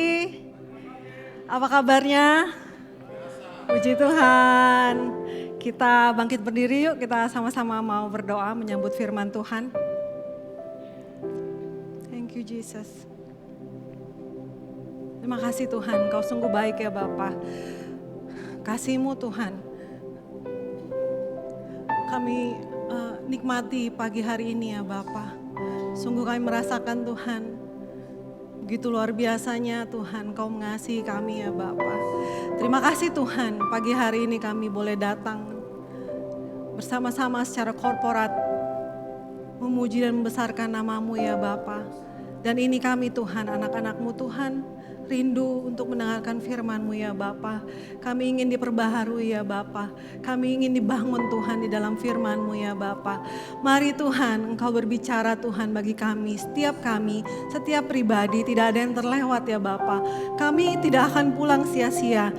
pagi. Apa kabarnya? Puji Tuhan. Kita bangkit berdiri yuk, kita sama-sama mau berdoa menyambut firman Tuhan. Thank you Jesus. Terima kasih Tuhan, Kau sungguh baik ya Bapa. Kasih-Mu Tuhan. Kami nikmati pagi hari ini ya Bapa. Sungguh kami merasakan Tuhan, begitu luar biasanya Tuhan Kau mengasihi kami ya Bapa. Terima kasih Tuhan, pagi hari ini kami boleh datang bersama-sama secara korporat memuji dan membesarkan nama-Mu ya Bapa. Dan ini kami Tuhan, anak-anak-Mu Tuhan, rindu untuk mendengarkan firman-Mu ya Bapa. Kami ingin diperbaharui ya Bapa. Kami ingin dibangun Tuhan di dalam firman-Mu ya Bapa. Mari Tuhan, Engkau berbicara Tuhan bagi kami, setiap pribadi, tidak ada yang terlewat ya Bapa. Kami tidak akan pulang sia-sia.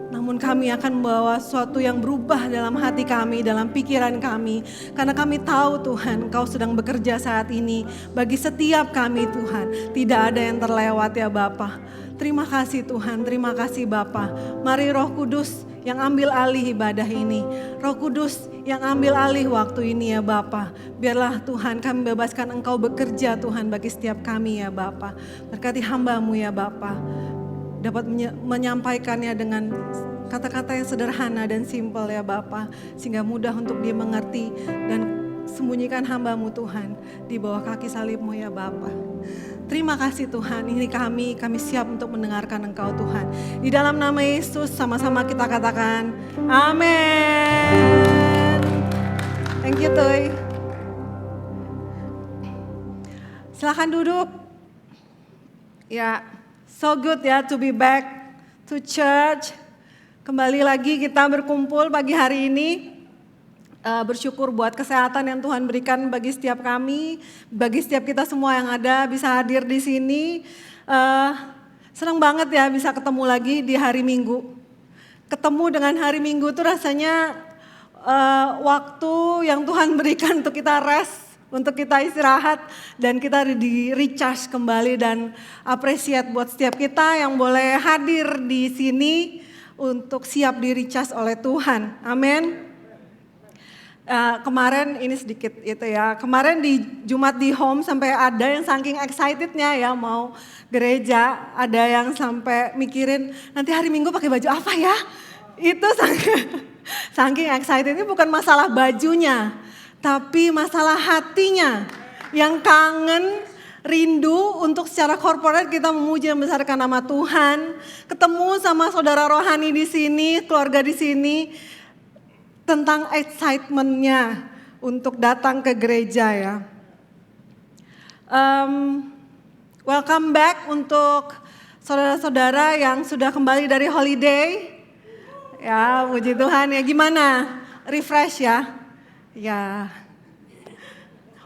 Namun kami akan membawa sesuatu yang berubah dalam hati kami, dalam pikiran kami. Karena kami tahu Tuhan, Kau sedang bekerja saat ini. Bagi setiap kami Tuhan, tidak ada yang terlewat ya Bapa. Terima kasih Tuhan, terima kasih Bapa. Mari Roh Kudus yang ambil alih ibadah ini. Roh Kudus yang ambil alih waktu ini ya Bapa. Biarlah Tuhan kami bebaskan Engkau bekerja Tuhan bagi setiap kami ya Bapa. Berkati hamba-Mu ya Bapa. Dapat menyampaikannya dengan kata-kata yang sederhana dan simpel ya Bapa, sehingga mudah untuk dia mengerti, dan sembunyikan hamba-Mu Tuhan di bawah kaki salib-Mu ya Bapa. Terima kasih Tuhan, ini kami siap untuk mendengarkan Engkau Tuhan. Di dalam nama Yesus sama-sama kita katakan amin. Thank you Toy. Silakan duduk. Ya. So good ya to be back to church. Kembali lagi kita berkumpul pagi hari ini. Bersyukur buat kesehatan yang Tuhan berikan bagi setiap kami, bagi setiap kita semua yang ada bisa hadir di sini. Senang banget ya bisa ketemu lagi di hari Minggu. Ketemu dengan hari Minggu itu rasanya waktu yang Tuhan berikan untuk kita rest, untuk kita istirahat, dan kita di recharge kembali, dan apresiat buat setiap kita yang boleh hadir di sini untuk siap di recharge oleh Tuhan. Amin. Kemarin ini sedikit itu ya, kemarin di Jumat di home sampai ada yang saking excitednya ya mau gereja, ada yang sampai mikirin nanti hari Minggu pakai baju apa ya. Itu saking excitednya, bukan masalah bajunya, tapi masalah hatinya yang kangen, rindu untuk secara korporat kita memuji dan membesarkan nama Tuhan. Ketemu sama saudara rohani di sini, keluarga di sini, tentang excitement-nya untuk datang ke gereja ya. Welcome back untuk saudara-saudara yang sudah kembali dari holiday. Ya, puji Tuhan ya. Gimana? Refresh ya? Ya,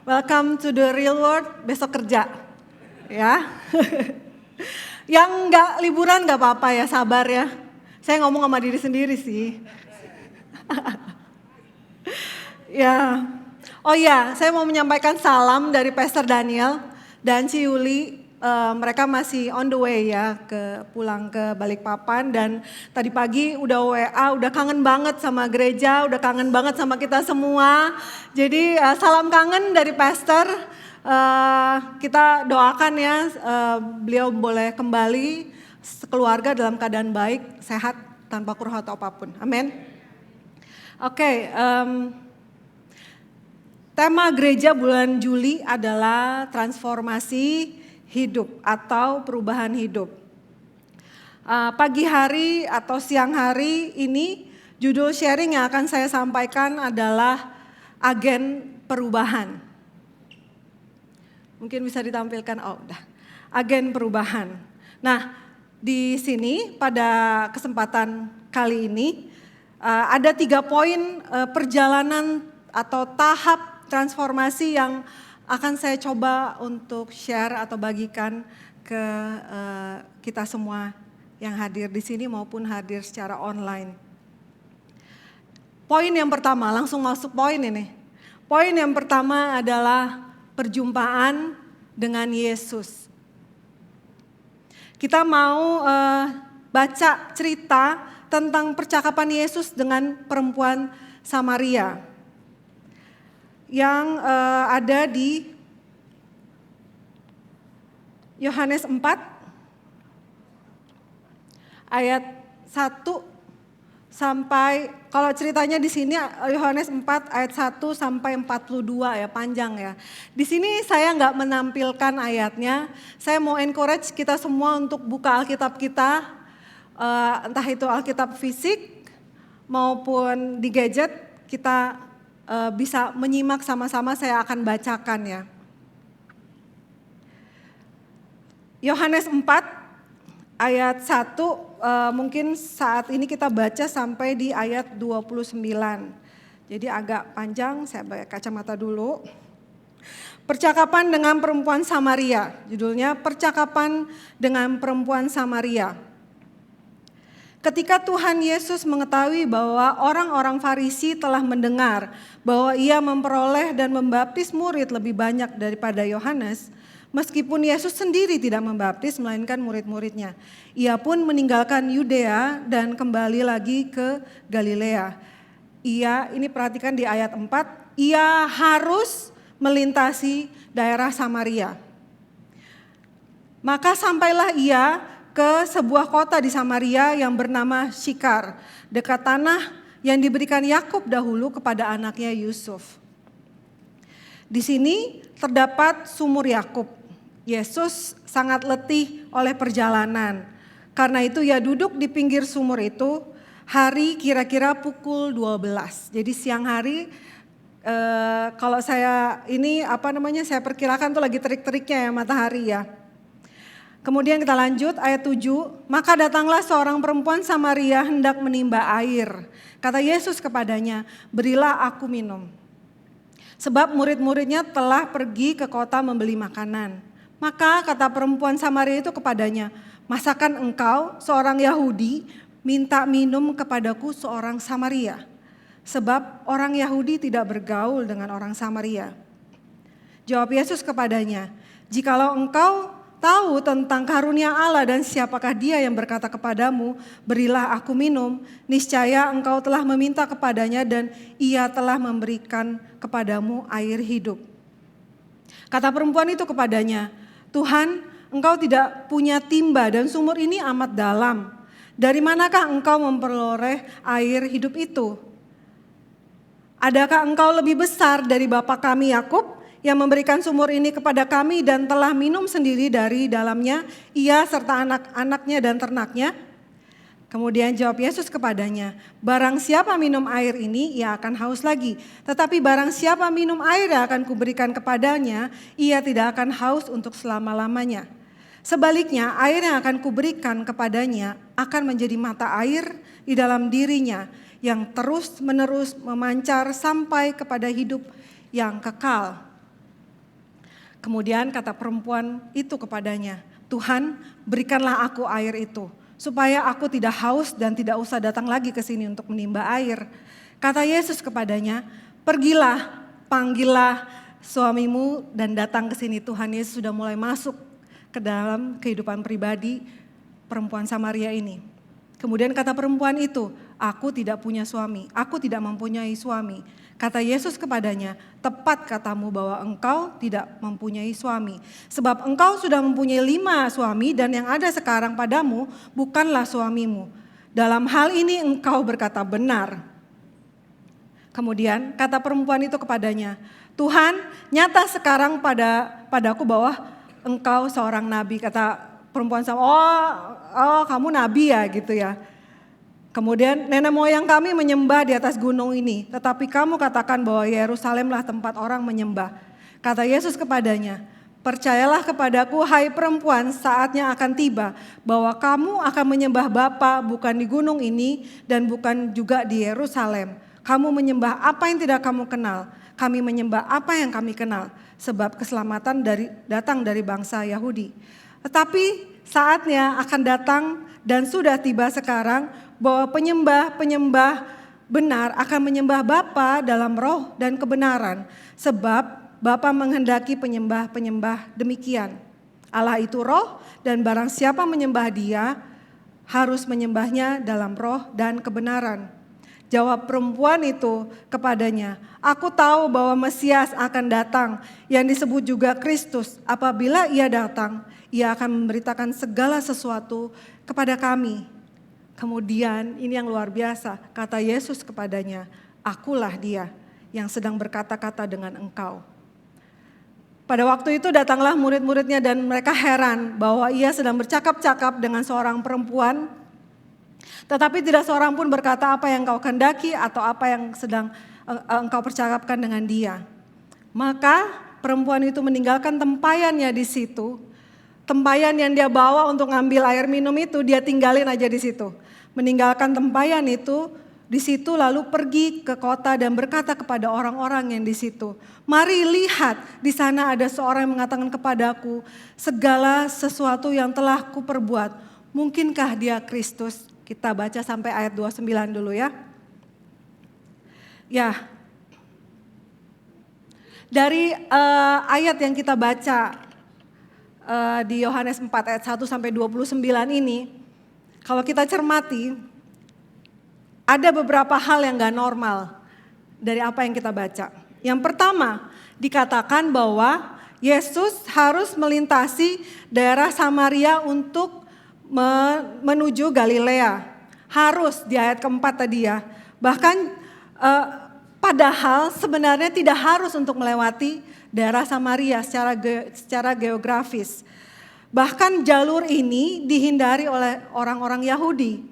welcome to the real world, besok kerja, ya. Yang nggak liburan nggak apa-apa ya, sabar ya. Saya ngomong sama diri sendiri sih. Ya, oh ya, saya mau menyampaikan salam dari Pastor Daniel dan Ci Yuli. Mereka masih on the way ya pulang ke Balikpapan, dan tadi pagi udah WA, udah kangen banget sama gereja, udah kangen banget sama kita semua. Jadi salam kangen dari Pastor, kita doakan ya beliau boleh kembali sekeluarga dalam keadaan baik, sehat, tanpa kurang atau apapun. Amin. Oke, tema gereja bulan Juli adalah transformasi hidup atau perubahan hidup. Pagi hari atau siang hari ini judul sharing yang akan saya sampaikan adalah agen perubahan. Mungkin bisa ditampilkan, agen perubahan. Nah, di sini pada kesempatan kali ini ada 3 poin perjalanan atau tahap transformasi yang akan saya coba untuk share atau bagikan ke kita semua yang hadir di sini maupun hadir secara online. Poin yang pertama, langsung masuk poin ini. Poin yang pertama adalah perjumpaan dengan Yesus. Kita mau baca cerita tentang percakapan Yesus dengan perempuan Samaria yang ada di Yohanes 4 ayat 1 sampai, kalau ceritanya di sini Yohanes 4 ayat 1 sampai 42 ya, panjang ya. Di sini saya nggak menampilkan ayatnya. Saya mau encourage kita semua untuk buka Alkitab kita, entah itu Alkitab fisik maupun di gadget, kita bisa menyimak sama-sama, saya akan bacakan ya. Yohanes 4 ayat 1, mungkin saat ini kita baca sampai di ayat 29. Jadi agak panjang, saya pakai kacamata dulu. Percakapan dengan perempuan Samaria, judulnya Percakapan dengan perempuan Samaria. Ketika Tuhan Yesus mengetahui bahwa orang-orang Farisi telah mendengar bahwa ia memperoleh dan membaptis murid lebih banyak daripada Yohanes, meskipun Yesus sendiri tidak membaptis melainkan murid-muridnya, ia pun meninggalkan Yudea dan kembali lagi ke Galilea. Ini perhatikan di ayat 4, ia harus melintasi daerah Samaria. Maka sampailah ia ke sebuah kota di Samaria yang bernama Syikar, dekat tanah yang diberikan Yakub dahulu kepada anaknya Yusuf. Di sini terdapat sumur Yakub. Yesus sangat letih oleh perjalanan. Karena itu ia duduk di pinggir sumur itu, hari kira-kira pukul 12. Jadi siang hari, kalau saya saya perkirakan tuh lagi terik-teriknya ya matahari ya. Kemudian kita lanjut ayat 7, maka datanglah seorang perempuan Samaria hendak menimba air. Kata Yesus kepadanya, berilah aku minum. Sebab murid-muridnya telah pergi ke kota membeli makanan. Maka kata perempuan Samaria itu kepadanya, masakan engkau seorang Yahudi minta minum kepadaku seorang Samaria? Sebab orang Yahudi tidak bergaul dengan orang Samaria. Jawab Yesus kepadanya, jikalau engkau tahu tentang karunia Allah dan siapakah dia yang berkata kepadamu, berilah aku minum, niscaya engkau telah meminta kepadanya dan ia telah memberikan kepadamu air hidup. Kata perempuan itu kepadanya, Tuhan, engkau tidak punya timba dan sumur ini amat dalam. Dari manakah engkau memperoleh air hidup itu? Adakah engkau lebih besar dari bapa kami Yakub yang memberikan sumur ini kepada kami dan telah minum sendiri dari dalamnya, ia serta anak-anaknya dan ternaknya? Kemudian jawab Yesus kepadanya, barang siapa minum air ini, ia akan haus lagi. Tetapi barang siapa minum air yang akan kuberikan kepadanya, ia tidak akan haus untuk selama-lamanya. Sebaliknya, air yang akan kuberikan kepadanya akan menjadi mata air di dalam dirinya, yang terus-menerus memancar sampai kepada hidup yang kekal. Kemudian kata perempuan itu kepadanya, Tuhan, berikanlah aku air itu, supaya aku tidak haus dan tidak usah datang lagi ke sini untuk menimba air. Kata Yesus kepadanya, pergilah, panggillah suamimu dan datang ke sini. Tuhan Yesus sudah mulai masuk ke dalam kehidupan pribadi perempuan Samaria ini. Kemudian kata perempuan itu, aku tidak punya suami, aku tidak mempunyai suami. Kata Yesus kepadanya, tepat katamu bahwa engkau tidak mempunyai suami. Sebab engkau sudah mempunyai 5 suami dan yang ada sekarang padamu bukanlah suamimu. Dalam hal ini engkau berkata benar. Kemudian kata perempuan itu kepadanya, Tuhan, nyata sekarang padaku bahwa engkau seorang nabi. Kata perempuan sama, oh kamu nabi ya gitu ya. Kemudian nenek moyang kami menyembah di atas gunung ini, tetapi kamu katakan bahwa Yerusalemlah tempat orang menyembah. Kata Yesus kepadanya, percayalah kepadaku hai perempuan, saatnya akan tiba bahwa kamu akan menyembah Bapa bukan di gunung ini dan bukan juga di Yerusalem. Kamu menyembah apa yang tidak kamu kenal, kami menyembah apa yang kami kenal, sebab keselamatan datang dari bangsa Yahudi. Tetapi saatnya akan datang dan sudah tiba sekarang bahwa penyembah-penyembah benar akan menyembah Bapa dalam roh dan kebenaran, sebab Bapa menghendaki penyembah-penyembah demikian. Allah itu roh dan barang siapa menyembah dia harus menyembahnya dalam roh dan kebenaran. Jawab perempuan itu kepadanya, aku tahu bahwa Mesias akan datang yang disebut juga Kristus. Apabila ia datang, ia akan memberitakan segala sesuatu kepada kami. Kemudian ini yang luar biasa, kata Yesus kepadanya, akulah dia yang sedang berkata-kata dengan engkau. Pada waktu itu datanglah murid-muridnya dan mereka heran bahwa ia sedang bercakap-cakap dengan seorang perempuan. Tetapi tidak seorang pun berkata apa yang kau kehendaki atau apa yang sedang engkau percakapkan dengan dia. Maka perempuan itu meninggalkan tempayannya di situ. Tempayan yang dia bawa untuk ngambil air minum itu dia tinggalin aja di situ. Meninggalkan tempayan itu di situ lalu pergi ke kota dan berkata kepada orang-orang yang di situ, mari lihat di sana ada seorang yang mengatakan kepadaku segala sesuatu yang telah kuperbuat. Mungkinkah dia Kristus? Kita baca sampai ayat 29 dulu ya. Ya. Dari ayat yang kita baca di Yohanes 4 ayat 1 sampai 29 ini, kalau kita cermati, ada beberapa hal yang gak normal dari apa yang kita baca. Yang pertama, dikatakan bahwa Yesus harus melintasi daerah Samaria untuk menuju Galilea. Harus di ayat keempat tadi ya. Bahkan padahal sebenarnya tidak harus untuk melewati daerah Samaria secara geografis. Bahkan jalur ini dihindari oleh orang-orang Yahudi.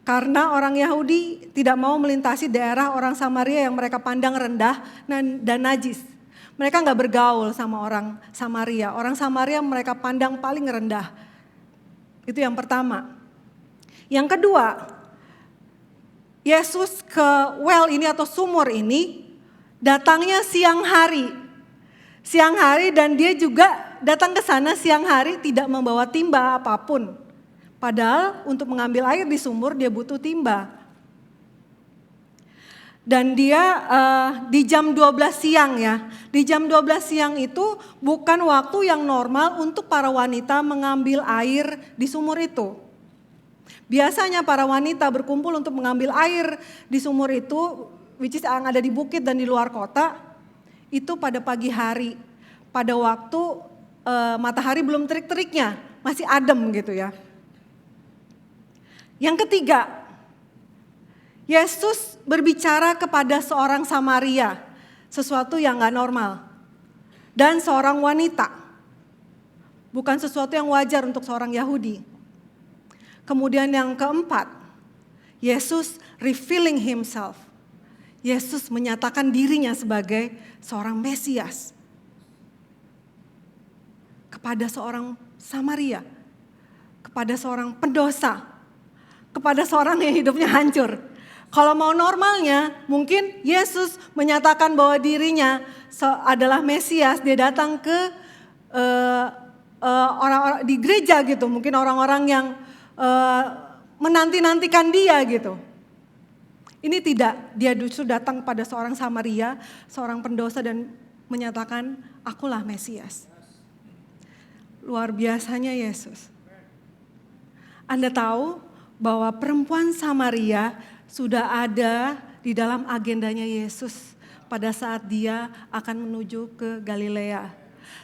Karena orang Yahudi tidak mau melintasi daerah orang Samaria yang mereka pandang rendah dan najis. Mereka gak bergaul sama orang Samaria. Orang Samaria mereka pandang paling rendah. Itu yang pertama. Yang kedua, Yesus ke well ini atau sumur ini datangnya siang hari. Siang hari dan dia juga datang ke sana siang hari tidak membawa timba apapun. Padahal untuk mengambil air di sumur dia butuh timba. Dan dia di jam 12 siang ya. Di jam 12 siang itu bukan waktu yang normal untuk para wanita mengambil air di sumur itu. Biasanya para wanita berkumpul untuk mengambil air di sumur itu, which is yang ada di bukit dan di luar kota, itu pada pagi hari. Pada waktu matahari belum terik-teriknya, masih adem gitu ya. Yang ketiga, Yesus berbicara kepada seorang Samaria, sesuatu yang gak normal. Dan seorang wanita, bukan sesuatu yang wajar untuk seorang Yahudi. Kemudian yang keempat, Yesus revealing himself. Yesus menyatakan dirinya sebagai seorang Mesias. Kepada seorang Samaria, kepada seorang pendosa, kepada seorang yang hidupnya hancur. Kalau mau normalnya, mungkin Yesus menyatakan bahwa dirinya adalah Mesias. Dia datang ke orang-orang di gereja gitu, mungkin orang-orang yang menanti-nantikan dia gitu. Ini tidak, dia justru datang pada seorang Samaria, seorang pendosa dan menyatakan, akulah Mesias. Luar biasanya Yesus. Anda tahu bahwa perempuan Samaria sudah ada di dalam agendanya Yesus pada saat dia akan menuju ke Galilea.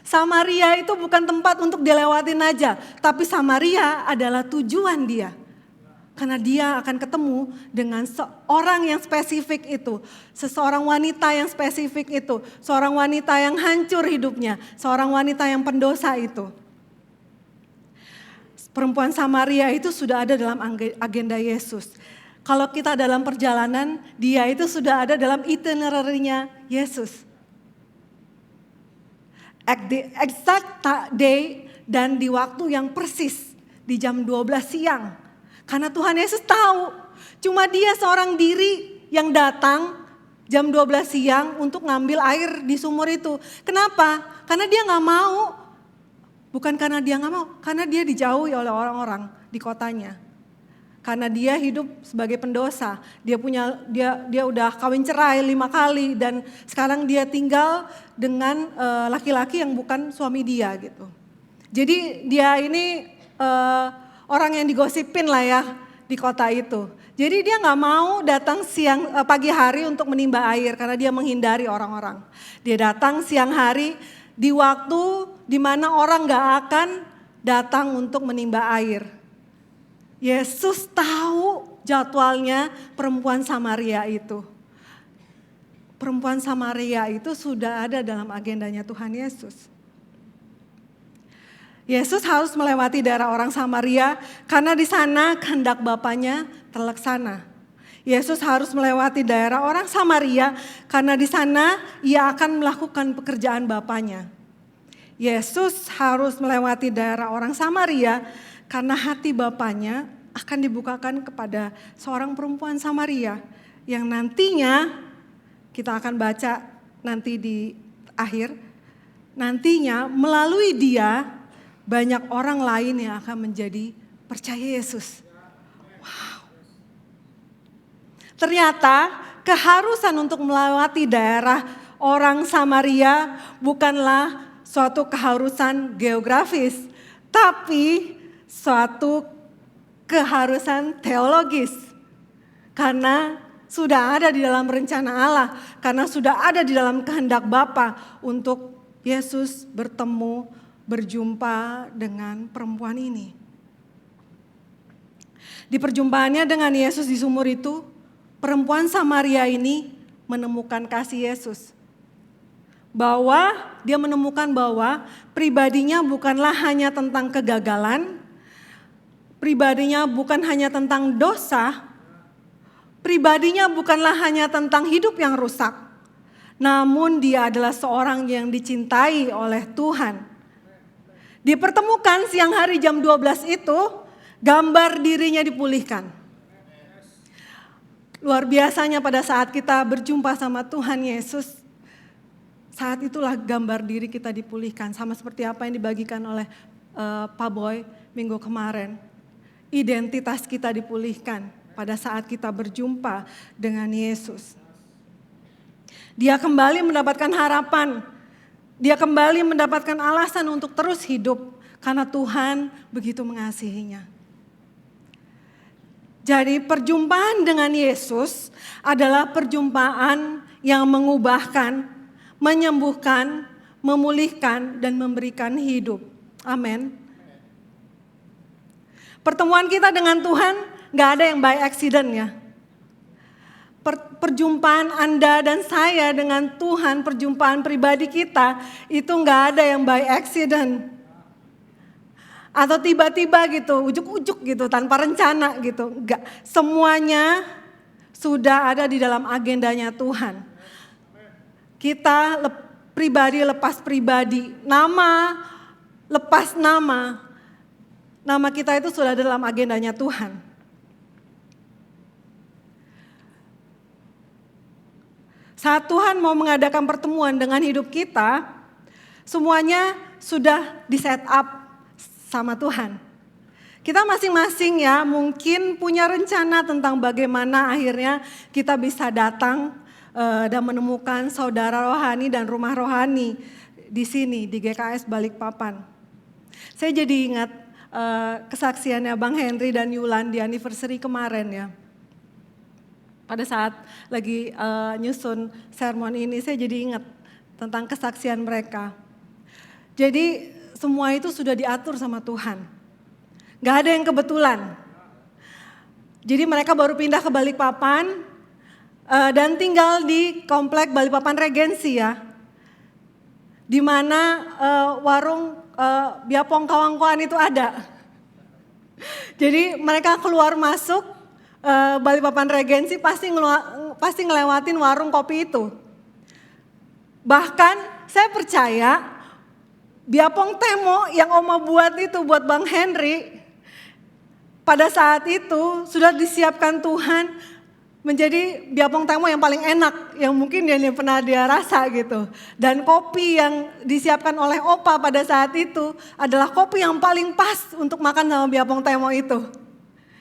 Samaria itu bukan tempat untuk dilewatin aja, tapi Samaria adalah tujuan dia. Karena dia akan ketemu dengan seorang yang spesifik itu. Seseorang wanita yang spesifik itu. Seorang wanita yang hancur hidupnya. Seorang wanita yang pendosa itu. Perempuan Samaria itu sudah ada dalam agenda Yesus. Kalau kita dalam perjalanan, dia itu sudah ada dalam itinerary-nya Yesus. At the exact day dan di waktu yang persis. Di jam 12 siang. Karena Tuhan Yesus tahu, cuma dia seorang diri yang datang jam 12 siang untuk ngambil air di sumur itu. Kenapa? Karena dia gak mau, bukan karena dia gak mau, karena dia dijauhi oleh orang-orang di kotanya. Karena dia hidup sebagai pendosa, dia udah kawin cerai 5 kali dan sekarang dia tinggal dengan laki-laki yang bukan suami dia gitu. Jadi dia ini orang yang digosipin lah ya di kota itu. Jadi dia nggak mau datang pagi hari untuk menimba air karena dia menghindari orang-orang. Dia datang siang hari di waktu di mana orang nggak akan datang untuk menimba air. Yesus tahu jadwalnya perempuan Samaria itu. Perempuan Samaria itu sudah ada dalam agendanya Tuhan Yesus. Yesus harus melewati daerah orang Samaria karena di sana kehendak Bapaknya terlaksana. Yesus harus melewati daerah orang Samaria karena di sana ia akan melakukan pekerjaan Bapaknya. Yesus harus melewati daerah orang Samaria karena hati Bapaknya akan dibukakan kepada seorang perempuan Samaria yang nantinya kita akan baca nanti di akhir, nantinya melalui dia banyak orang lain yang akan menjadi percaya Yesus. Wow. Ternyata keharusan untuk melewati daerah orang Samaria bukanlah suatu keharusan geografis, tapi suatu keharusan teologis. Karena sudah ada di dalam rencana Allah, karena sudah ada di dalam kehendak Bapa untuk Yesus berjumpa dengan perempuan ini. Di perjumpaannya dengan Yesus di sumur itu, perempuan Samaria ini menemukan kasih Yesus. Dia menemukan bahwa pribadinya bukanlah hanya tentang kegagalan, pribadinya bukan hanya tentang dosa, pribadinya bukanlah hanya tentang hidup yang rusak, namun dia adalah seorang yang dicintai oleh Tuhan. Dipertemukan siang hari jam 12 itu, gambar dirinya dipulihkan. Luar biasanya pada saat kita berjumpa sama Tuhan Yesus, saat itulah gambar diri kita dipulihkan. Sama seperti apa yang dibagikan oleh Pak Boy minggu kemarin. Identitas kita dipulihkan pada saat kita berjumpa dengan Yesus. Dia kembali mendapatkan harapan. Dia kembali mendapatkan alasan untuk terus hidup karena Tuhan begitu mengasihinya. Jadi perjumpaan dengan Yesus adalah perjumpaan yang mengubahkan, menyembuhkan, memulihkan, dan memberikan hidup. Amin. Pertemuan kita dengan Tuhan gak ada yang by accident ya. Perjumpaan Anda dan saya dengan Tuhan, perjumpaan pribadi kita itu gak ada yang by accident. Atau tiba-tiba gitu, ujuk-ujuk gitu, tanpa rencana gitu. Enggak, semuanya sudah ada di dalam agendanya Tuhan. Kita pribadi lepas pribadi, nama lepas nama. Nama kita itu sudah ada dalam agendanya Tuhan. Saat Tuhan mau mengadakan pertemuan dengan hidup kita, semuanya sudah di-set up sama Tuhan. Kita masing-masing ya mungkin punya rencana tentang bagaimana akhirnya kita bisa datang dan menemukan saudara rohani dan rumah rohani di sini di GKS Balikpapan. Saya jadi ingat kesaksiannya Bang Henry dan Yulan di anniversary kemarin ya. Pada saat lagi nyusun sermon ini saya jadi ingat tentang kesaksian mereka. Jadi semua itu sudah diatur sama Tuhan. Gak ada yang kebetulan. Jadi mereka baru pindah ke Balikpapan dan tinggal di komplek Balikpapan Regensi ya. Di mana warung biapong kawangkoan itu ada. Jadi mereka keluar masuk Balikpapan Regensi pasti ngelewatin warung kopi itu. Bahkan saya percaya biapong temo yang Oma buat itu buat Bang Henry pada saat itu sudah disiapkan Tuhan menjadi biapong temo yang paling enak yang mungkin dia pernah dia rasa gitu. Dan kopi yang disiapkan oleh Opa pada saat itu adalah kopi yang paling pas untuk makan sama biapong temo itu.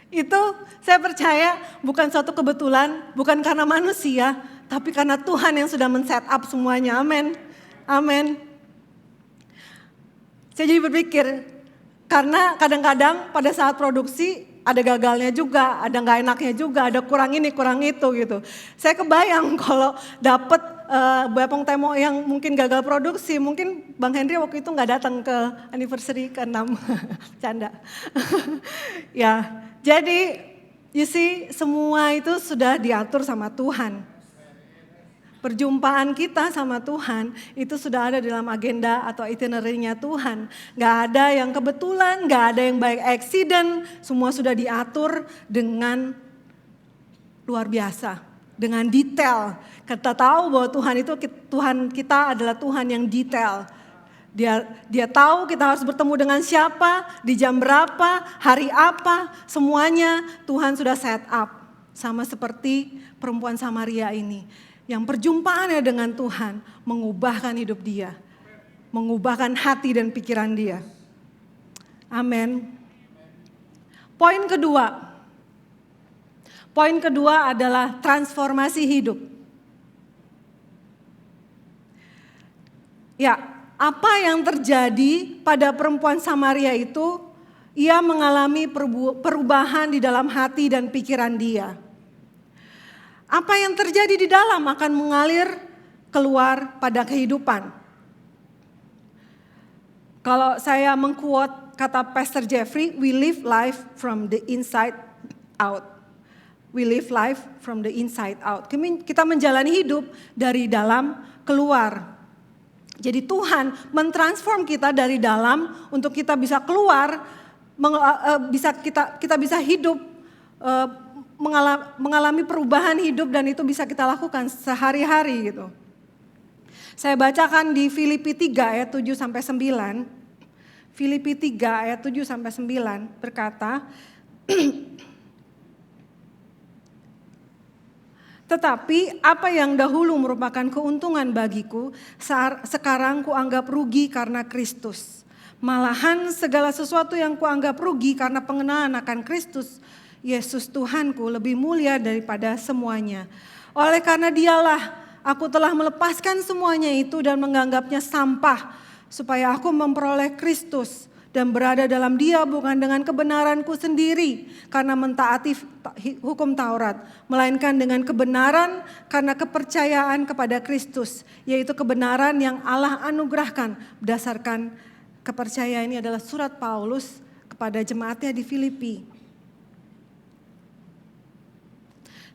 Itu saya percaya bukan suatu kebetulan, bukan karena manusia, tapi karena Tuhan yang sudah men-set up semuanya. Amin. Amin. Saya jadi berpikir, karena kadang-kadang pada saat produksi ada gagalnya juga, ada nggak enaknya juga, ada kurang ini, kurang itu gitu. Saya kebayang kalau dapet Bapong Temo yang mungkin gagal produksi, mungkin Bang Henry waktu itu nggak datang ke anniversary ke-6, canda. Ya, jadi you see semua itu sudah diatur sama Tuhan. Perjumpaan kita sama Tuhan itu sudah ada dalam agenda atau itinerary-nya Tuhan. Gak ada yang kebetulan, gak ada yang baik accident, semua sudah diatur dengan luar biasa, dengan detail. Kita tahu bahwa Tuhan kita adalah Tuhan yang detail. Dia tahu kita harus bertemu dengan siapa, di jam berapa, hari apa, semuanya Tuhan sudah set up. Sama seperti perempuan Samaria ini. Yang perjumpaannya dengan Tuhan mengubahkan hidup dia. Mengubahkan hati dan pikiran dia. Amin. Poin kedua adalah transformasi hidup. Ya, apa yang terjadi pada perempuan Samaria itu? Ia mengalami perubahan di dalam hati dan pikiran dia. Apa yang terjadi di dalam akan mengalir keluar pada kehidupan. Kalau saya mengquote kata Pastor Jeffrey, we live life from the inside out. We live life from the inside out. Kita menjalani hidup dari dalam keluar. Jadi Tuhan mentransform kita dari dalam untuk kita bisa keluar, kita bisa hidup, mengalami perubahan hidup dan itu bisa kita lakukan sehari-hari gitu. Saya bacakan di Filipi 3 ayat 7 sampai 9. Filipi 3 ayat 7 sampai 9 berkata, tetapi apa yang dahulu merupakan keuntungan bagiku, sekarang kuanggap rugi karena Kristus. Malahan segala sesuatu yang kuanggap rugi karena pengenalan akan Kristus Yesus Tuhanku lebih mulia daripada semuanya. Oleh karena dialah aku telah melepaskan semuanya itu dan menganggapnya sampah supaya aku memperoleh Kristus dan berada dalam dia bukan dengan kebenaranku sendiri karena mentaati hukum Taurat, melainkan dengan kebenaran karena kepercayaan kepada Kristus, yaitu kebenaran yang Allah anugerahkan berdasarkan kepercayaan. Ini adalah surat Paulus kepada jemaatnya di Filipi.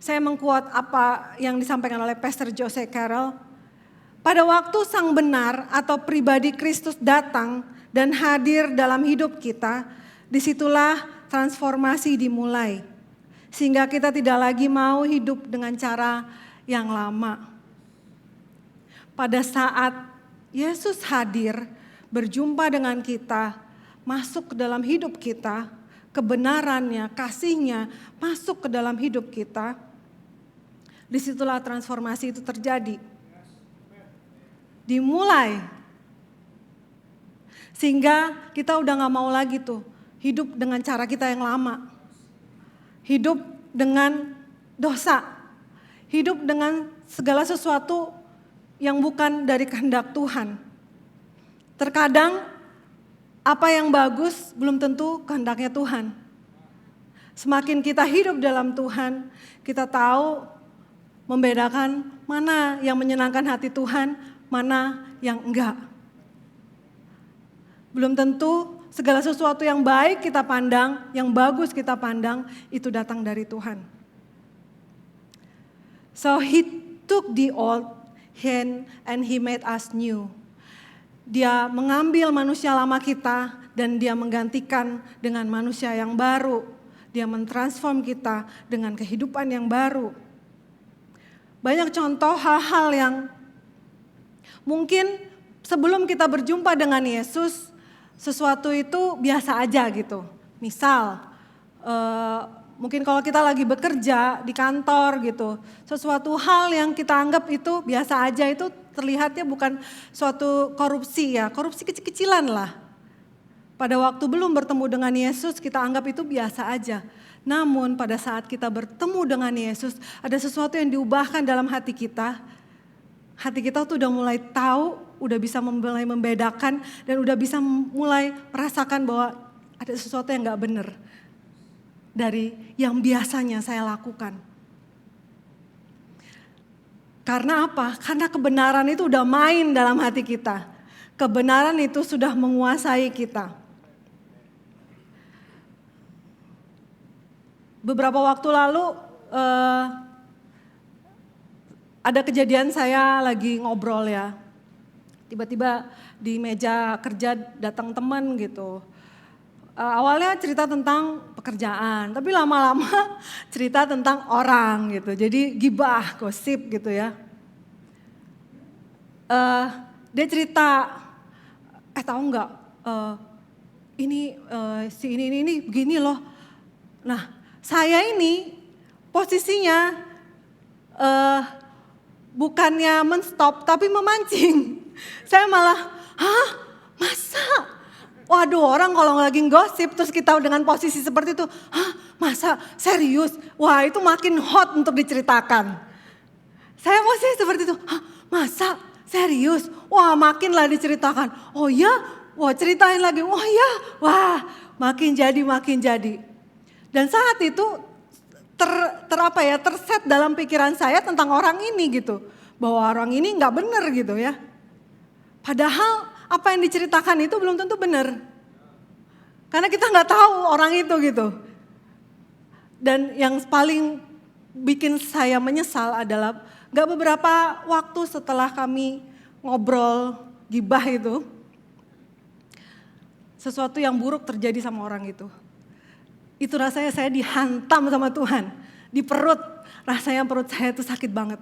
Saya mengkuat apa yang disampaikan oleh Pastor Jose Carroll. Pada waktu sang benar atau pribadi Kristus datang dan hadir dalam hidup kita, disitulah transformasi dimulai. Sehingga kita tidak lagi mau hidup dengan cara yang lama. Pada saat Yesus hadir, berjumpa dengan kita, masuk ke dalam hidup kita, kebenarannya, kasihnya masuk ke dalam hidup kita, disitulah transformasi itu terjadi. Dimulai. Sehingga kita udah gak mau lagi tuh hidup dengan cara kita yang lama. Hidup dengan dosa. Hidup dengan segala sesuatu yang bukan dari kehendak Tuhan. Terkadang apa yang bagus belum tentu kehendaknya Tuhan. Semakin kita hidup dalam Tuhan, kita tahu membedakan mana yang menyenangkan hati Tuhan, mana yang enggak. Belum tentu segala sesuatu yang baik kita pandang, yang bagus kita pandang, itu datang dari Tuhan. So he took the old and he made us new. Dia mengambil manusia lama kita dan dia menggantikan dengan manusia yang baru. Dia mentransform kita dengan kehidupan yang baru. Banyak contoh hal-hal yang mungkin sebelum kita berjumpa dengan Yesus, sesuatu itu biasa aja gitu. Misal, mungkin kalau kita lagi bekerja di kantor gitu, sesuatu hal yang kita anggap itu biasa aja itu terlihatnya bukan suatu korupsi ya, korupsi kecil-kecilan lah. Pada waktu belum bertemu dengan Yesus kita anggap itu biasa aja. Namun pada saat kita bertemu dengan Yesus, ada sesuatu yang diubahkan dalam hati kita. Hati kita tuh udah mulai tahu, udah bisa mulai membedakan dan udah bisa mulai merasakan bahwa ada sesuatu yang gak benar dari yang biasanya saya lakukan. Karena apa? Karena kebenaran itu udah main dalam hati kita. Kebenaran itu sudah menguasai kita. Beberapa waktu lalu ada kejadian saya lagi ngobrol ya. Tiba-tiba di meja kerja datang teman gitu. Awalnya cerita tentang pekerjaan, tapi lama-lama cerita tentang orang gitu. Jadi gibah, gosip gitu ya. Dia cerita, tahu nggak? Si ini begini loh. Nah, saya ini posisinya bukannya menstop tapi memancing. Saya malah, masa? Waduh, orang kalau lagi gosip terus kita dengan posisi seperti itu, masa serius? Wah, itu makin hot untuk diceritakan. Saya posisi seperti itu, masa serius? Wah, makinlah diceritakan. Oh ya, wah ceritain lagi. Oh ya, wah makin jadi. Dan saat itu terset dalam pikiran saya tentang orang ini gitu, bahwa orang ini nggak benar gitu ya. Padahal apa yang diceritakan itu belum tentu benar. Karena kita nggak tahu orang itu gitu. Dan yang paling bikin saya menyesal adalah gak beberapa waktu setelah kami ngobrol gibah itu, sesuatu yang buruk terjadi sama orang itu. Itu rasanya saya dihantam sama Tuhan. Di perut, rasanya perut saya itu sakit banget.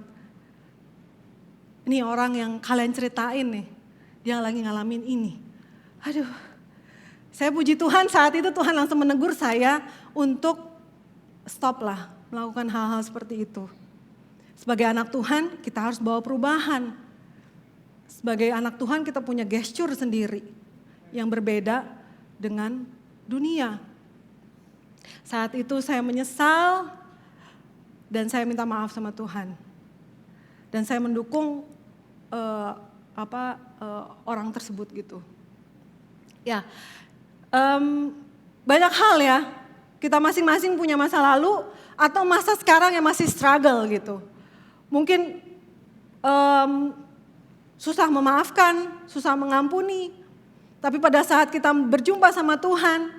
Ini orang yang kalian ceritain nih, dia lagi ngalamin ini. Aduh, saya puji Tuhan saat itu Tuhan langsung menegur saya untuk stop lah melakukan hal-hal seperti itu. Sebagai anak Tuhan kita harus bawa perubahan. Sebagai anak Tuhan kita punya gesture sendiri yang berbeda dengan dunia. Saat itu saya menyesal dan saya minta maaf sama Tuhan. Dan saya mendukung orang tersebut gitu. Ya, banyak hal ya, kita masing-masing punya masa lalu atau masa sekarang yang masih struggle gitu. Mungkin susah memaafkan, susah mengampuni, tapi pada saat kita berjumpa sama Tuhan,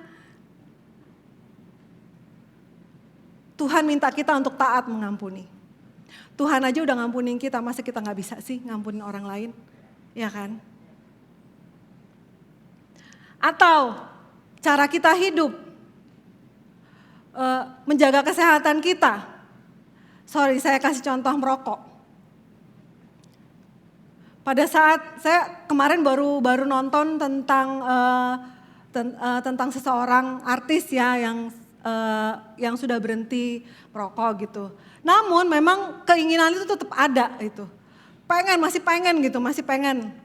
Tuhan minta kita untuk taat mengampuni. Tuhan aja udah ngampunin kita, masa kita gak bisa sih ngampunin orang lain, ya kan? Atau cara kita hidup, menjaga kesehatan kita. Sorry, saya kasih contoh merokok. Pada saat saya kemarin baru nonton tentang seseorang artis ya yang sudah berhenti merokok gitu. Namun memang keinginan itu tetap ada itu. Masih pengen.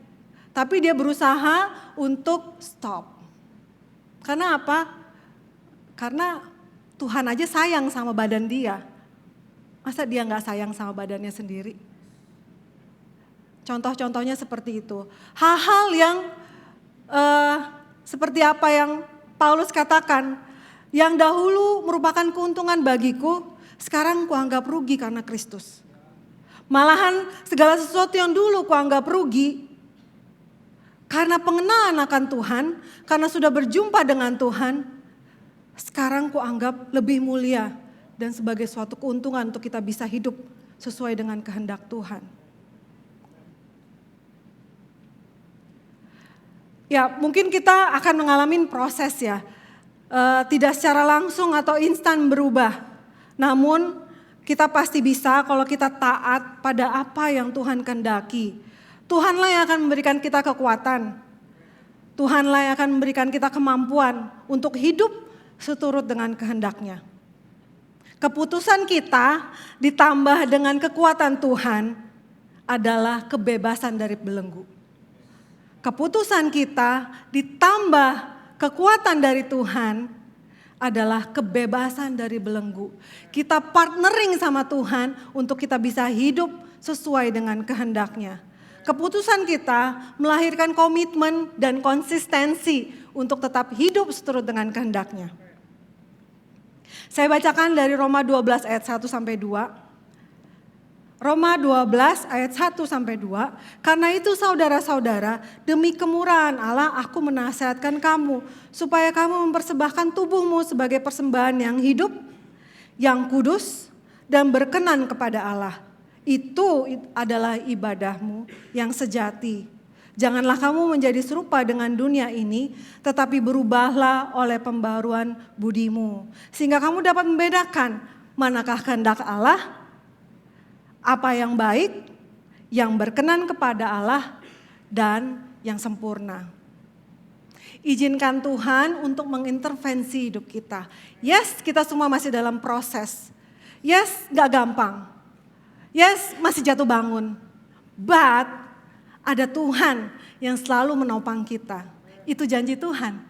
Tapi dia berusaha untuk stop. Karena apa? Karena Tuhan aja sayang sama badan dia. Masa dia gak sayang sama badannya sendiri? Contoh-contohnya seperti itu. Hal-hal yang seperti apa yang Paulus katakan, yang dahulu merupakan keuntungan bagiku, sekarang kuanggap rugi karena Kristus. Malahan segala sesuatu yang dulu kuanggap rugi, karena pengenalan akan Tuhan, karena sudah berjumpa dengan Tuhan, sekarang kuanggap lebih mulia dan sebagai suatu keuntungan untuk kita bisa hidup sesuai dengan kehendak Tuhan. Ya, mungkin kita akan mengalami proses ya, tidak secara langsung atau instan berubah. Namun kita pasti bisa kalau kita taat pada apa yang Tuhan kehendaki. Tuhanlah yang akan memberikan kita kekuatan. Tuhanlah yang akan memberikan kita kemampuan untuk hidup seturut dengan kehendaknya. Keputusan kita ditambah dengan kekuatan Tuhan adalah kebebasan dari belenggu. Keputusan kita ditambah kekuatan dari Tuhan adalah kebebasan dari belenggu. Kita partnering sama Tuhan untuk kita bisa hidup sesuai dengan kehendaknya. keputusan kita melahirkan komitmen dan konsistensi untuk tetap hidup seturut dengan kehendak-Nya. Saya bacakan dari Roma 12 ayat 1 sampai 2. Roma 12 ayat 1 sampai 2. Karena itu saudara-saudara, demi kemurahan Allah aku menasihatkan kamu supaya kamu mempersembahkan tubuhmu sebagai persembahan yang hidup, yang kudus dan berkenan kepada Allah. Itu adalah ibadahmu yang sejati. Janganlah kamu menjadi serupa dengan dunia ini, tetapi berubahlah oleh pembaruan budimu. Sehingga kamu dapat membedakan manakah kehendak Allah, apa yang baik, yang berkenan kepada Allah, dan yang sempurna. Izinkan Tuhan untuk mengintervensi hidup kita. Yes, kita semua masih dalam proses. Yes, gak gampang. Yes, masih jatuh bangun. But, ada Tuhan yang selalu menopang kita. Itu janji Tuhan.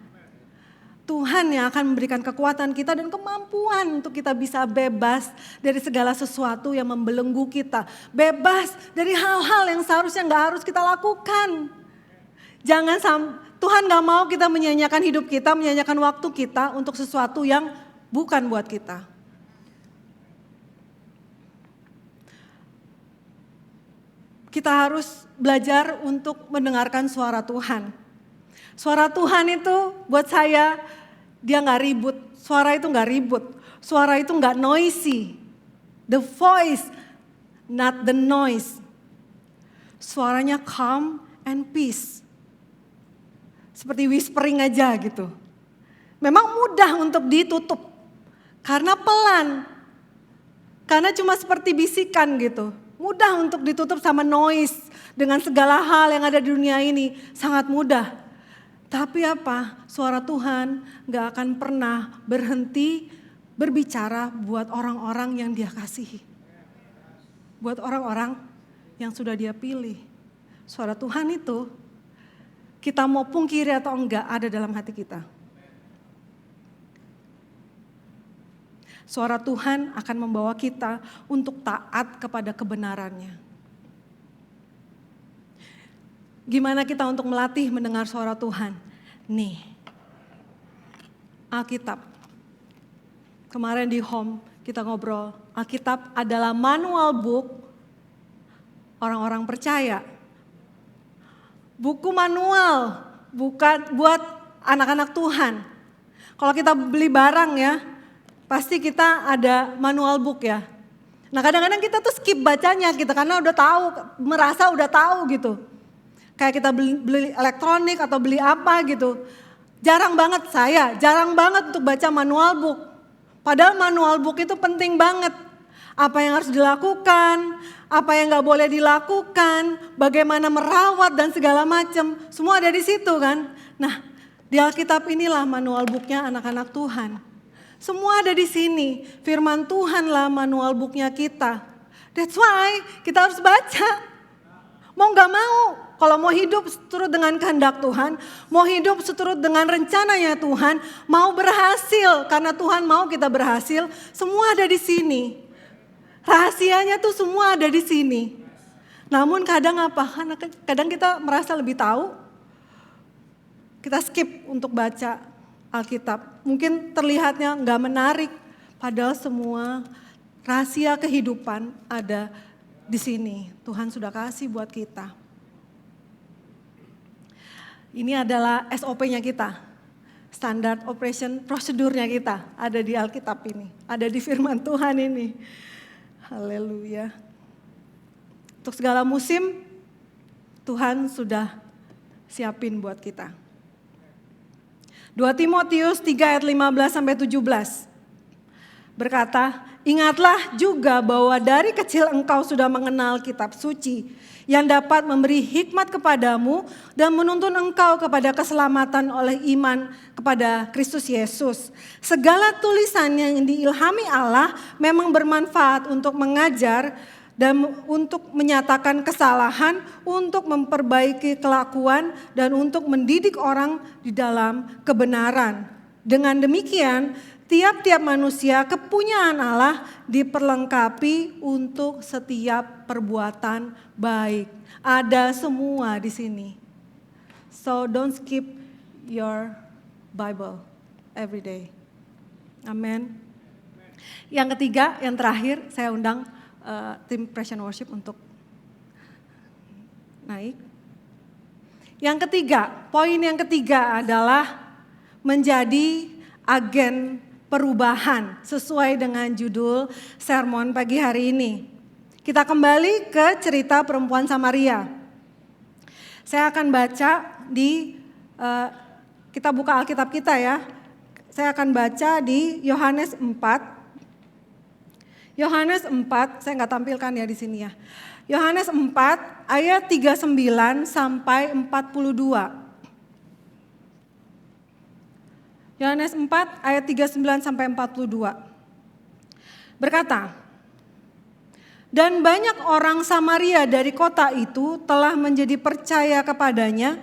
Tuhan yang akan memberikan kekuatan kita dan kemampuan untuk kita bisa bebas dari segala sesuatu yang membelenggu kita. Bebas dari hal-hal yang seharusnya gak harus kita lakukan. Tuhan gak mau kita menyanyiakan hidup kita, menyanyiakan waktu kita untuk sesuatu yang bukan buat kita. Kita harus belajar untuk mendengarkan suara Tuhan. Suara Tuhan itu buat saya, dia gak ribut. Suara itu gak ribut. Suara itu gak noisy. The voice, not the noise. Suaranya calm and peace. Seperti whispering aja gitu. Memang mudah untuk ditutup. Karena pelan. Karena cuma seperti bisikan gitu. Mudah untuk ditutup sama noise. Dengan segala hal yang ada di dunia ini. Sangat mudah. Tapi apa? Suara Tuhan gak akan pernah berhenti berbicara buat orang-orang yang Dia kasihi. Buat orang-orang yang sudah Dia pilih. Suara Tuhan itu, kita mau pungkiri atau enggak, ada dalam hati kita. Suara Tuhan akan membawa kita untuk taat kepada kebenarannya. Gimana kita untuk melatih mendengar suara Tuhan? Nih, Alkitab. Kemarin di home kita ngobrol, Alkitab adalah manual book orang-orang percaya. Buku manual, bukan buat anak-anak Tuhan. Kalau kita beli barang ya, pasti kita ada manual book ya. Nah kadang-kadang kita tuh skip bacanya gitu, karena udah tahu, merasa udah tahu gitu. Kayak kita beli elektronik atau beli apa gitu. Jarang banget untuk baca manual book. Padahal manual book itu penting banget. Apa yang harus dilakukan, apa yang gak boleh dilakukan, bagaimana merawat dan segala macam. Semua ada di situ kan. Nah di Alkitab inilah manual booknya anak-anak Tuhan. Semua ada di sini. Firman Tuhanlah manual booknya kita. That's why kita harus baca. Mau gak mau. Kalau mau hidup seturut dengan kehendak Tuhan, mau hidup seturut dengan rencananya Tuhan, mau berhasil karena Tuhan mau kita berhasil, semua ada di sini. Rahasianya tuh semua ada di sini. Namun kadang apa? Kadang kita merasa lebih tahu, kita skip untuk baca Alkitab. Mungkin terlihatnya nggak menarik, padahal semua rahasia kehidupan ada di sini. Tuhan sudah kasih buat kita. Ini adalah SOP-nya kita, standard operation prosedurnya kita ada di Alkitab ini, ada di firman Tuhan ini. Haleluya. Untuk segala musim, Tuhan sudah siapin buat kita. 2 Timotius 3 ayat 15-17 berkata, ingatlah juga bahwa dari kecil engkau sudah mengenal kitab suci yang dapat memberi hikmat kepadamu dan menuntun engkau kepada keselamatan oleh iman kepada Kristus Yesus. Segala tulisan yang diilhami Allah memang bermanfaat untuk mengajar dan untuk menyatakan kesalahan, untuk memperbaiki kelakuan dan untuk mendidik orang di dalam kebenaran. Dengan demikian, Tiap-tiap manusia kepunyaan Allah diperlengkapi untuk setiap perbuatan baik. Ada semua di sini. So don't skip your Bible every day. Amin. Yang ketiga, yang terakhir, saya undang tim Praise and Worship untuk naik. Yang ketiga, poin yang ketiga adalah menjadi agen perubahan sesuai dengan judul sermon pagi hari ini. Kita kembali ke cerita perempuan Samaria. Saya akan baca kita buka Alkitab kita ya. Saya akan baca di Yohanes 4. Yohanes 4, saya nggak tampilkan ya di sini ya. Yohanes 4 ayat 39 sampai 42. Yohanes 4 ayat 39 sampai 42. Berkata, dan banyak orang Samaria dari kota itu telah menjadi percaya kepadanya,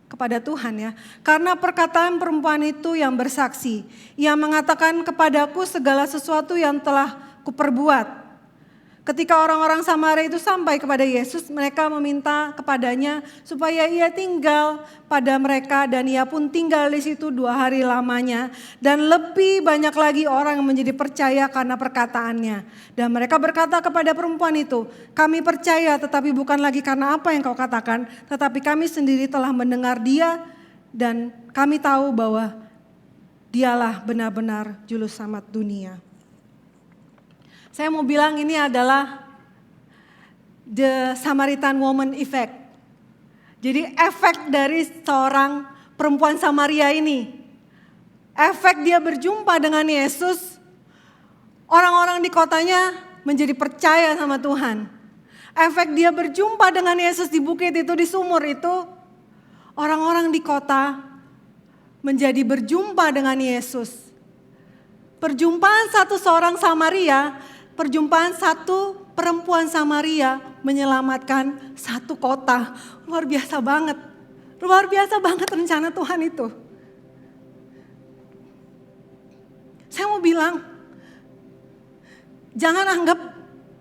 kepada Tuhan ya. Karena perkataan perempuan itu yang bersaksi. Ia mengatakan kepadaku segala sesuatu yang telah kuperbuat. Ketika orang-orang Samaria itu sampai kepada Yesus, mereka meminta kepadanya supaya ia tinggal pada mereka dan ia pun tinggal di situ 2 hari lamanya. Dan lebih banyak lagi orang yang menjadi percaya karena perkataannya. Dan mereka berkata kepada perempuan itu, kami percaya tetapi bukan lagi karena apa yang kau katakan, tetapi kami sendiri telah mendengar dia dan kami tahu bahwa dialah benar-benar juru selamat dunia. Saya mau bilang ini adalah the Samaritan woman effect. Jadi efek dari seorang perempuan Samaria ini. Efek dia berjumpa dengan Yesus, orang-orang di kotanya menjadi percaya sama Tuhan. Efek dia berjumpa dengan Yesus di bukit itu, di sumur itu, orang-orang di kota menjadi berjumpa dengan Yesus. Perjumpaan satu seorang Samaria, perjumpaan satu perempuan Samaria menyelamatkan satu kota. Luar biasa banget. Luar biasa banget rencana Tuhan itu. Saya mau bilang, jangan anggap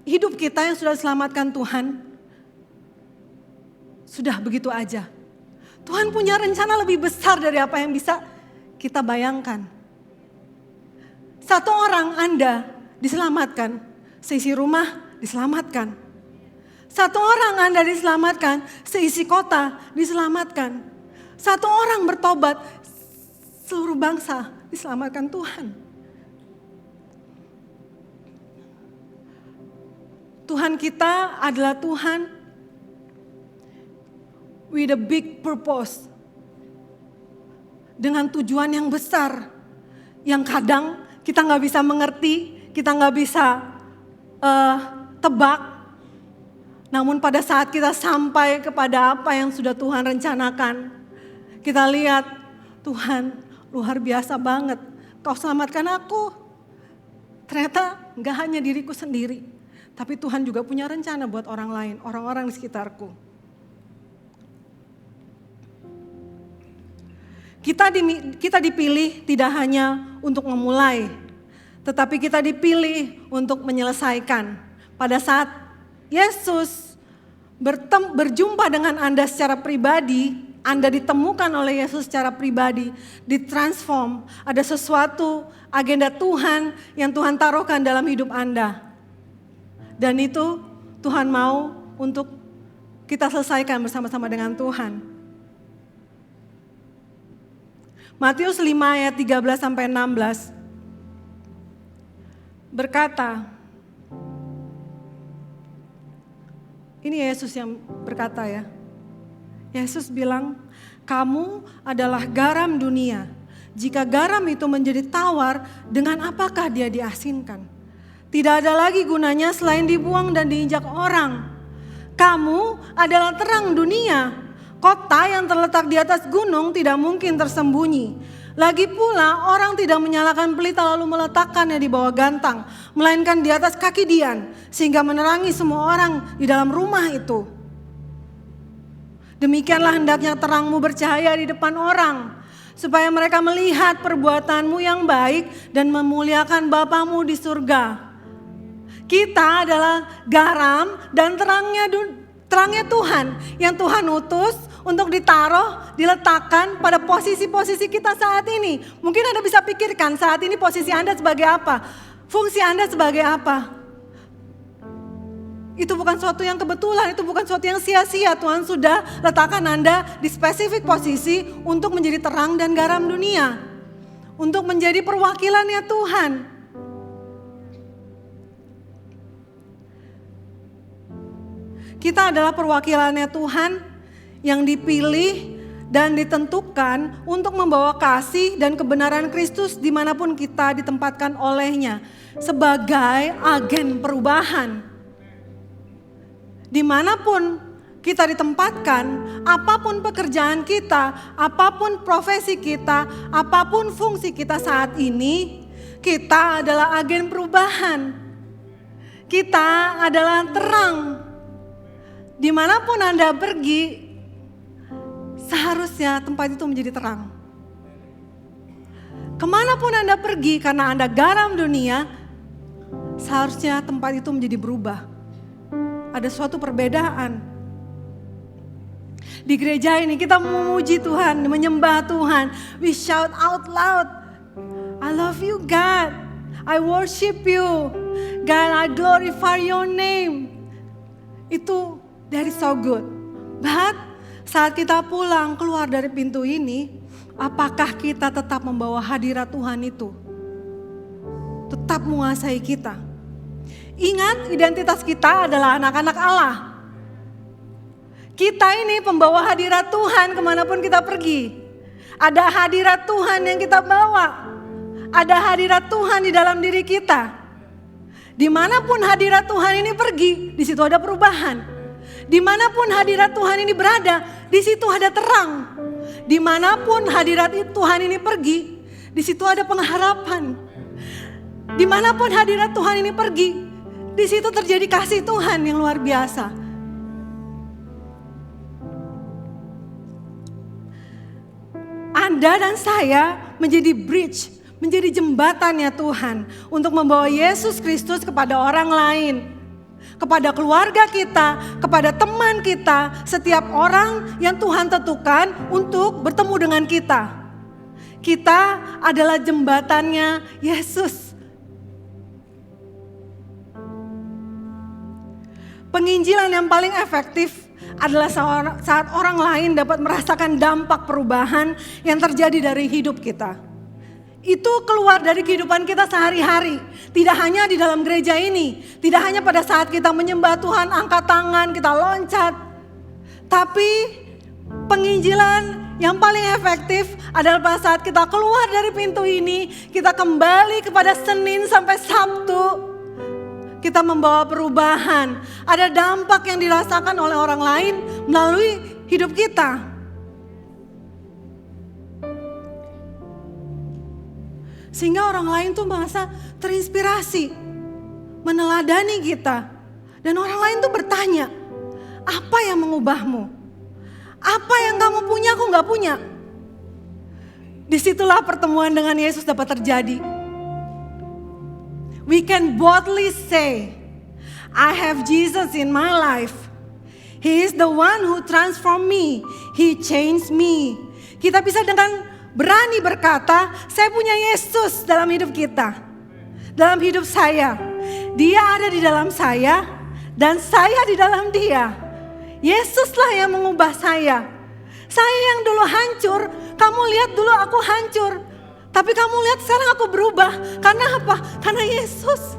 hidup kita yang sudah diselamatkan Tuhan sudah begitu aja. Tuhan punya rencana lebih besar dari apa yang bisa kita bayangkan. Satu orang Anda diselamatkan, seisi rumah diselamatkan. Satu orang Anda diselamatkan, seisi kota diselamatkan. Satu orang bertobat, seluruh bangsa diselamatkan Tuhan. Tuhan kita adalah Tuhan with a big purpose. Dengan tujuan yang besar, yang kadang kita nggak bisa mengerti, kita nggak bisa tebak. Namun pada saat kita sampai kepada apa yang sudah Tuhan rencanakan, kita lihat Tuhan luar biasa banget. Kau selamatkan aku. Ternyata nggak hanya diriku sendiri, tapi Tuhan juga punya rencana buat orang lain, orang-orang di sekitarku. Kita dipilih tidak hanya untuk memulai, tetapi kita dipilih untuk menyelesaikan. Pada saat Yesus berjumpa dengan Anda secara pribadi, Anda ditemukan oleh Yesus secara pribadi, ditransform, ada sesuatu agenda Tuhan yang Tuhan taruhkan dalam hidup Anda. Dan itu Tuhan mau untuk kita selesaikan bersama-sama dengan Tuhan. Matius 5 ayat 13 sampai 16 berkata, ini Yesus yang berkata ya. Yesus bilang, kamu adalah garam dunia. Jika garam itu menjadi tawar, dengan apakah dia diasinkan? Tidak ada lagi gunanya selain dibuang dan diinjak orang. Kamu adalah terang dunia. Kota yang terletak di atas gunung tidak mungkin tersembunyi. Lagi pula orang tidak menyalakan pelita lalu meletakkannya di bawah gantang, melainkan di atas kaki dian, sehingga menerangi semua orang di dalam rumah itu. Demikianlah hendaknya terangmu bercahaya di depan orang, supaya mereka melihat perbuatanmu yang baik dan memuliakan Bapamu di surga. Kita adalah garam dan terangnya Tuhan yang Tuhan utus untuk ditaruh, diletakkan pada posisi-posisi kita saat ini. Mungkin Anda bisa pikirkan saat ini posisi Anda sebagai apa? Fungsi Anda sebagai apa? Itu bukan suatu yang kebetulan, itu bukan suatu yang sia-sia. Tuhan sudah letakkan Anda di spesifik posisi untuk menjadi terang dan garam dunia. Untuk menjadi perwakilannya Tuhan. Kita adalah perwakilannya Tuhan yang dipilih dan ditentukan untuk membawa kasih dan kebenaran Kristus dimanapun kita ditempatkan olehnya. Sebagai agen perubahan. Dimanapun kita ditempatkan, apapun pekerjaan kita, apapun profesi kita, apapun fungsi kita saat ini, kita adalah agen perubahan. Kita adalah terang. Dimanapun Anda pergi, seharusnya tempat itu menjadi terang. Kemanapun Anda pergi karena Anda garam dunia, seharusnya tempat itu menjadi berubah. Ada suatu perbedaan. Di gereja ini kita memuji Tuhan, menyembah Tuhan. We shout out loud, I love you God, I worship you, God I glorify your name. Itu dari so good. But saat kita pulang keluar dari pintu ini, apakah kita tetap membawa hadirat Tuhan itu? Tetap menguasai kita. Ingat, identitas kita adalah anak-anak Allah. Kita ini pembawa hadirat Tuhan kemanapun kita pergi. Ada hadirat Tuhan yang kita bawa. Ada hadirat Tuhan di dalam diri kita. Dimanapun hadirat Tuhan ini pergi, di situ ada perubahan. Dimanapun hadirat Tuhan ini berada, di situ ada terang. Dimanapun hadirat Tuhan ini pergi, di situ ada pengharapan. Dimanapun hadirat Tuhan ini pergi, di situ terjadi kasih Tuhan yang luar biasa. Anda dan saya menjadi bridge, menjadi jembatannya Tuhan untuk membawa Yesus Kristus kepada orang lain. Kepada keluarga kita, kepada teman kita, setiap orang yang Tuhan tentukan untuk bertemu dengan kita. Kita adalah jembatannya Yesus. Penginjilan yang paling efektif adalah saat orang lain dapat merasakan dampak perubahan yang terjadi dari hidup kita. Itu keluar dari kehidupan kita sehari-hari. Tidak hanya di dalam gereja ini. Tidak hanya pada saat kita menyembah Tuhan, angkat tangan, kita loncat. Tapi penginjilan yang paling efektif adalah pada saat kita keluar dari pintu ini. Kita kembali kepada Senin sampai Sabtu. Kita membawa perubahan. Ada dampak yang dirasakan oleh orang lain melalui hidup kita. Sehingga orang lain tuh merasa terinspirasi, meneladani kita. Dan orang lain tuh bertanya, apa yang mengubahmu? Apa yang kamu punya aku gak punya? Disitulah pertemuan dengan Yesus dapat terjadi. We can boldly say, I have Jesus in my life. He is the one who transformed me. He changed me. Kita bisa dengan berani berkata, saya punya Yesus dalam hidup kita. Dalam hidup saya. Dia ada di dalam saya dan saya di dalam dia. Yesuslah yang mengubah saya. Saya yang dulu hancur, kamu lihat dulu aku hancur. Tapi kamu lihat sekarang aku berubah. Karena apa? Karena Yesus.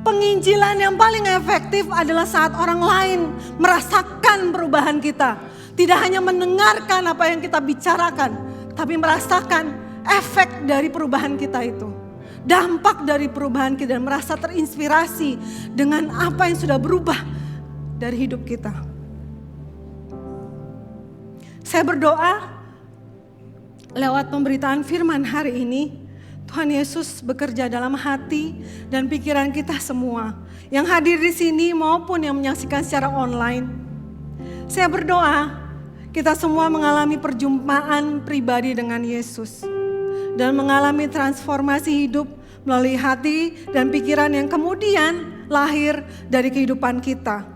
Penginjilan yang paling efektif adalah saat orang lain merasakan perubahan kita. Tidak hanya mendengarkan apa yang kita bicarakan, tapi merasakan efek dari perubahan kita itu. Dampak dari perubahan kita dan merasa terinspirasi dengan apa yang sudah berubah dari hidup kita. Saya berdoa lewat pemberitaan firman hari ini, Tuhan Yesus bekerja dalam hati dan pikiran kita semua. Yang hadir di sini maupun yang menyaksikan secara online. Saya berdoa, kita semua mengalami perjumpaan pribadi dengan Yesus dan mengalami transformasi hidup melalui hati dan pikiran yang kemudian lahir dari kehidupan kita.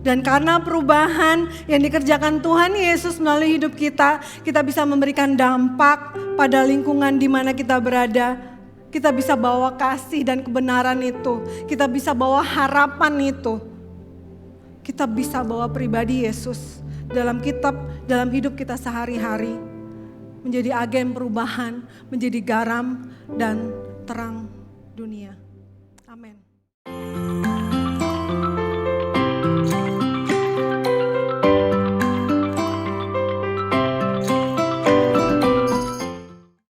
Dan karena perubahan yang dikerjakan Tuhan Yesus melalui hidup kita, kita bisa memberikan dampak pada lingkungan di mana kita berada. Kita bisa bawa kasih dan kebenaran itu. Kita bisa bawa harapan itu. Kita bisa bawa pribadi Yesus dalam hidup kita sehari-hari. Menjadi agen perubahan, menjadi garam dan terang dunia. Amin.